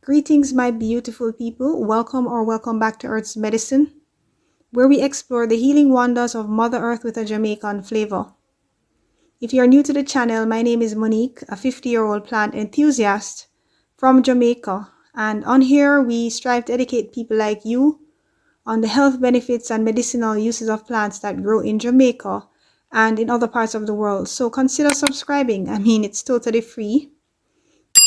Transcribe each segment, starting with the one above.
Greetings, my beautiful people. Welcome back to Earth's Medicine, where we explore the healing wonders of Mother Earth with a Jamaican flavor. If you are new to the channel, my name is Monique, a 50-year-old plant enthusiast from Jamaica. And on here, we strive to educate people like you on the health benefits and medicinal uses of plants that grow in Jamaica and in other parts of the world. So consider subscribing. It's totally free.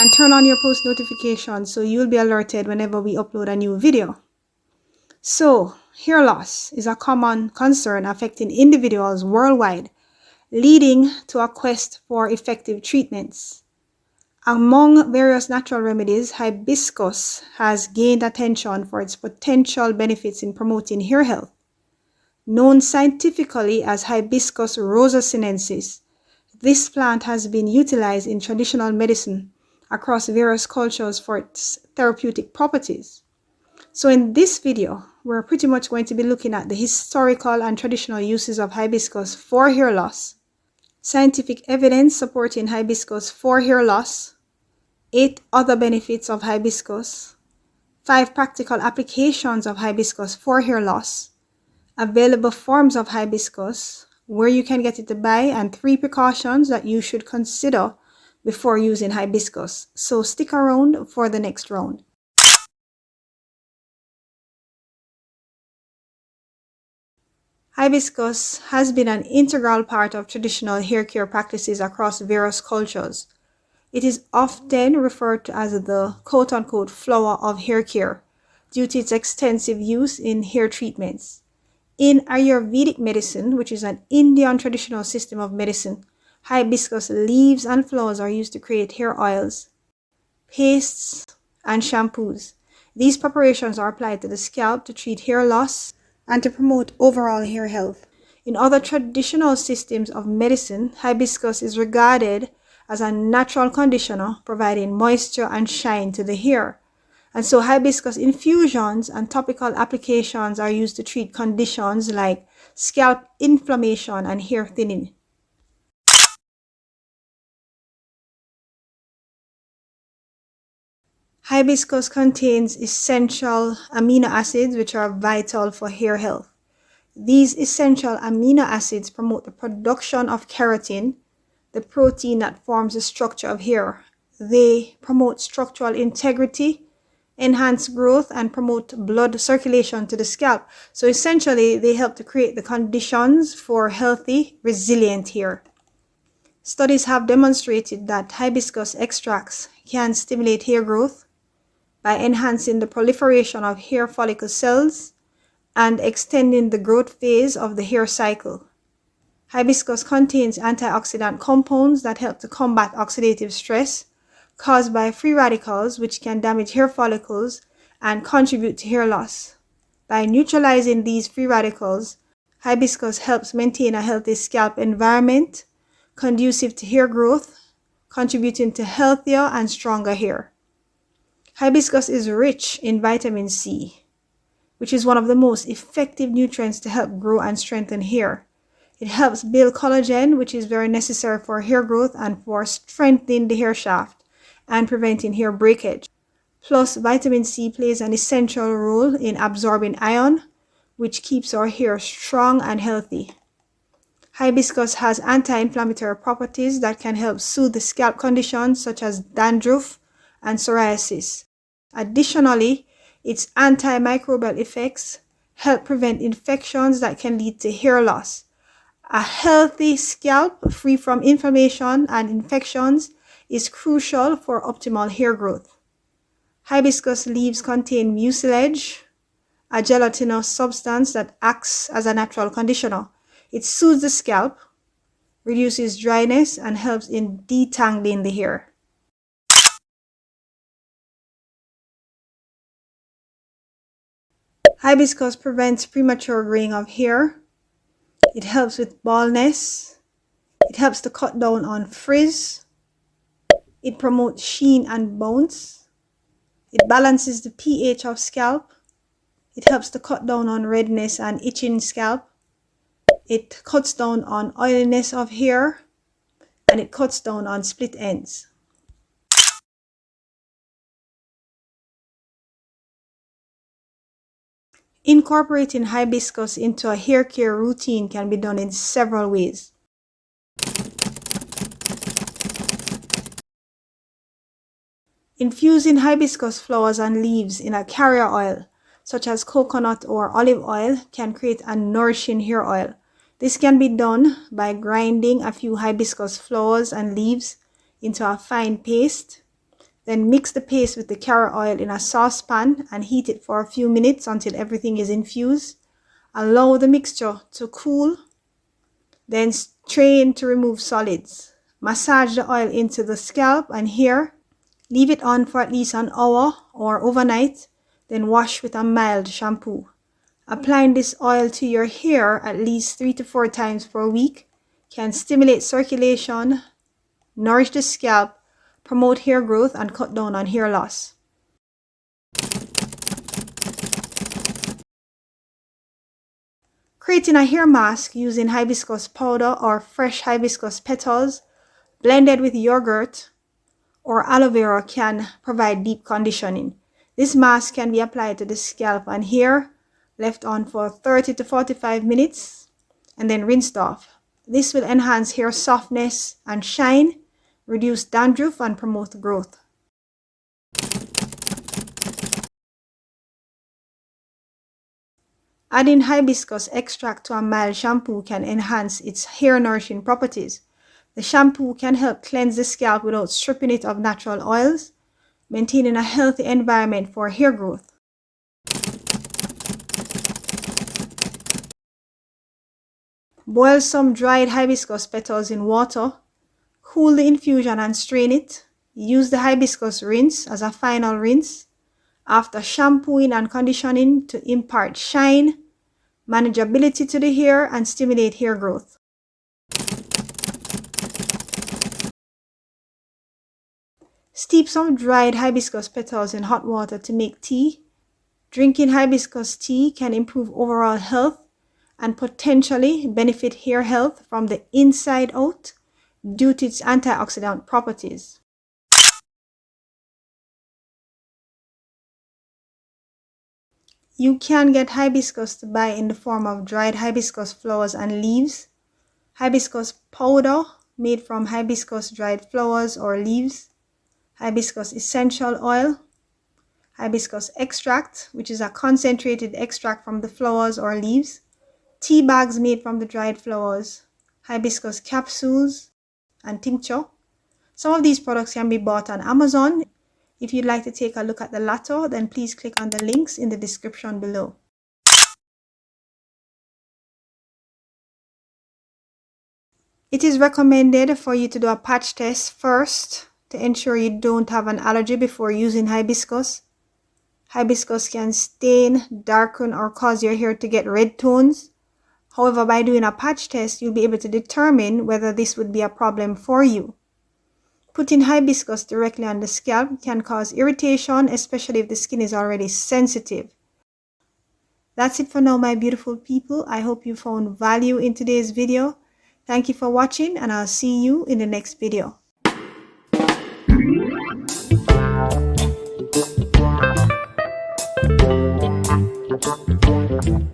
And turn on your post notifications so you'll be alerted whenever we upload a new video. So, hair loss is a common concern affecting individuals worldwide, leading to a quest for effective treatments. Among various natural remedies, hibiscus has gained attention for its potential benefits in promoting hair health. Known scientifically as Hibiscus rosa sinensis, this plant has been utilized in traditional medicine across various cultures for its therapeutic properties. So in this video, we're pretty much going to be looking at the historical and traditional uses of hibiscus for hair loss, scientific evidence supporting hibiscus for hair loss, 8 other benefits of hibiscus, 5 practical applications of hibiscus for hair loss, available forms of hibiscus, where you can get it to buy, and 3 precautions that you should consider before using hibiscus. So stick around for the next round. Hibiscus has been an integral part of traditional hair care practices across various cultures. It is often referred to as the quote-unquote flower of hair care due to its extensive use in hair treatments. In Ayurvedic medicine, which is an Indian traditional system of medicine, hibiscus leaves and flowers are used to create hair oils, pastes, and shampoos. These preparations are applied to the scalp to treat hair loss and to promote overall hair health. In other traditional systems of medicine, hibiscus is regarded as a natural conditioner, providing moisture and shine to the hair. And so hibiscus infusions and topical applications are used to treat conditions like scalp inflammation and hair thinning. Hibiscus contains essential amino acids which are vital for hair health. These essential amino acids promote the production of keratin, the protein that forms the structure of hair. They promote structural integrity, enhance growth, and promote blood circulation to the scalp. So essentially, they help to create the conditions for healthy, resilient hair. Studies have demonstrated that hibiscus extracts can stimulate hair growth by enhancing the proliferation of hair follicle cells and extending the growth phase of the hair cycle. Hibiscus contains antioxidant compounds that help to combat oxidative stress caused by free radicals, which can damage hair follicles and contribute to hair loss. By neutralizing these free radicals, hibiscus helps maintain a healthy scalp environment conducive to hair growth, contributing to healthier and stronger hair. Hibiscus is rich in vitamin C, which is one of the most effective nutrients to help grow and strengthen hair. It helps build collagen, which is very necessary for hair growth and for strengthening the hair shaft and preventing hair breakage. Plus, vitamin C plays an essential role in absorbing iron, which keeps our hair strong and healthy. Hibiscus has anti-inflammatory properties that can help soothe the scalp conditions such as dandruff and psoriasis. Additionally, its antimicrobial effects help prevent infections that can lead to hair loss. A healthy scalp free from inflammation and infections is crucial for optimal hair growth. Hibiscus leaves contain mucilage, a gelatinous substance that acts as a natural conditioner. It soothes the scalp, reduces dryness, and helps in detangling the hair. Hibiscus prevents premature graying of hair. It helps with baldness. It helps to cut down on frizz. It promotes sheen and bounce. It balances the pH of scalp. It helps to cut down on redness and itching scalp. It cuts down on oiliness of hair. And it cuts down on split ends. Incorporating hibiscus into a hair care routine can be done in several ways. Infusing hibiscus flowers and leaves in a carrier oil, such as coconut or olive oil, can create a nourishing hair oil. This can be done by grinding a few hibiscus flowers and leaves into a fine paste. Then mix the paste with the carrier oil in a saucepan and heat it for a few minutes until everything is infused. Allow the mixture to cool, then strain to remove solids. Massage the oil into the scalp and hair. Leave it on for at least an hour or overnight, then wash with a mild shampoo. Applying this oil to your hair at least 3 to 4 times per week can stimulate circulation, nourish the scalp, promote hair growth, and cut down on hair loss. Creating a hair mask using hibiscus powder or fresh hibiscus petals blended with yogurt or aloe vera can provide deep conditioning. This mask can be applied to the scalp and hair, left on for 30 to 45 minutes, and then rinsed off. This will enhance hair softness and shine, reduce dandruff, and promote growth. Adding hibiscus extract to a mild shampoo can enhance its hair nourishing properties. The shampoo can help cleanse the scalp without stripping it of natural oils, maintaining a healthy environment for hair growth. Boil some dried hibiscus petals in water. Cool the infusion and strain it. Use the hibiscus rinse as a final rinse after shampooing and conditioning to impart shine, manageability to the hair, and stimulate hair growth. Steep some dried hibiscus petals in hot water to make tea. Drinking hibiscus tea can improve overall health and potentially benefit hair health from the inside out due to its antioxidant properties. You can get hibiscus to buy in the form of dried hibiscus flowers and leaves, hibiscus powder made from hibiscus dried flowers or leaves, hibiscus essential oil, hibiscus extract, which is a concentrated extract from the flowers or leaves, tea bags made from the dried flowers, hibiscus capsules, and tincture. Some of these products can be bought on Amazon. If you'd like to take a look at the latter, then please click on the links in the description below. It is recommended for you to do a patch test first to ensure you don't have an allergy before using hibiscus. Hibiscus can stain, darken, or cause your hair to get red tones. However, by doing a patch test, you'll be able to determine whether this would be a problem for you. Putting hibiscus directly on the scalp can cause irritation, especially if the skin is already sensitive. That's it for now, my beautiful people. I hope you found value in today's video. Thank you for watching, and I'll see you in the next video. Thank you.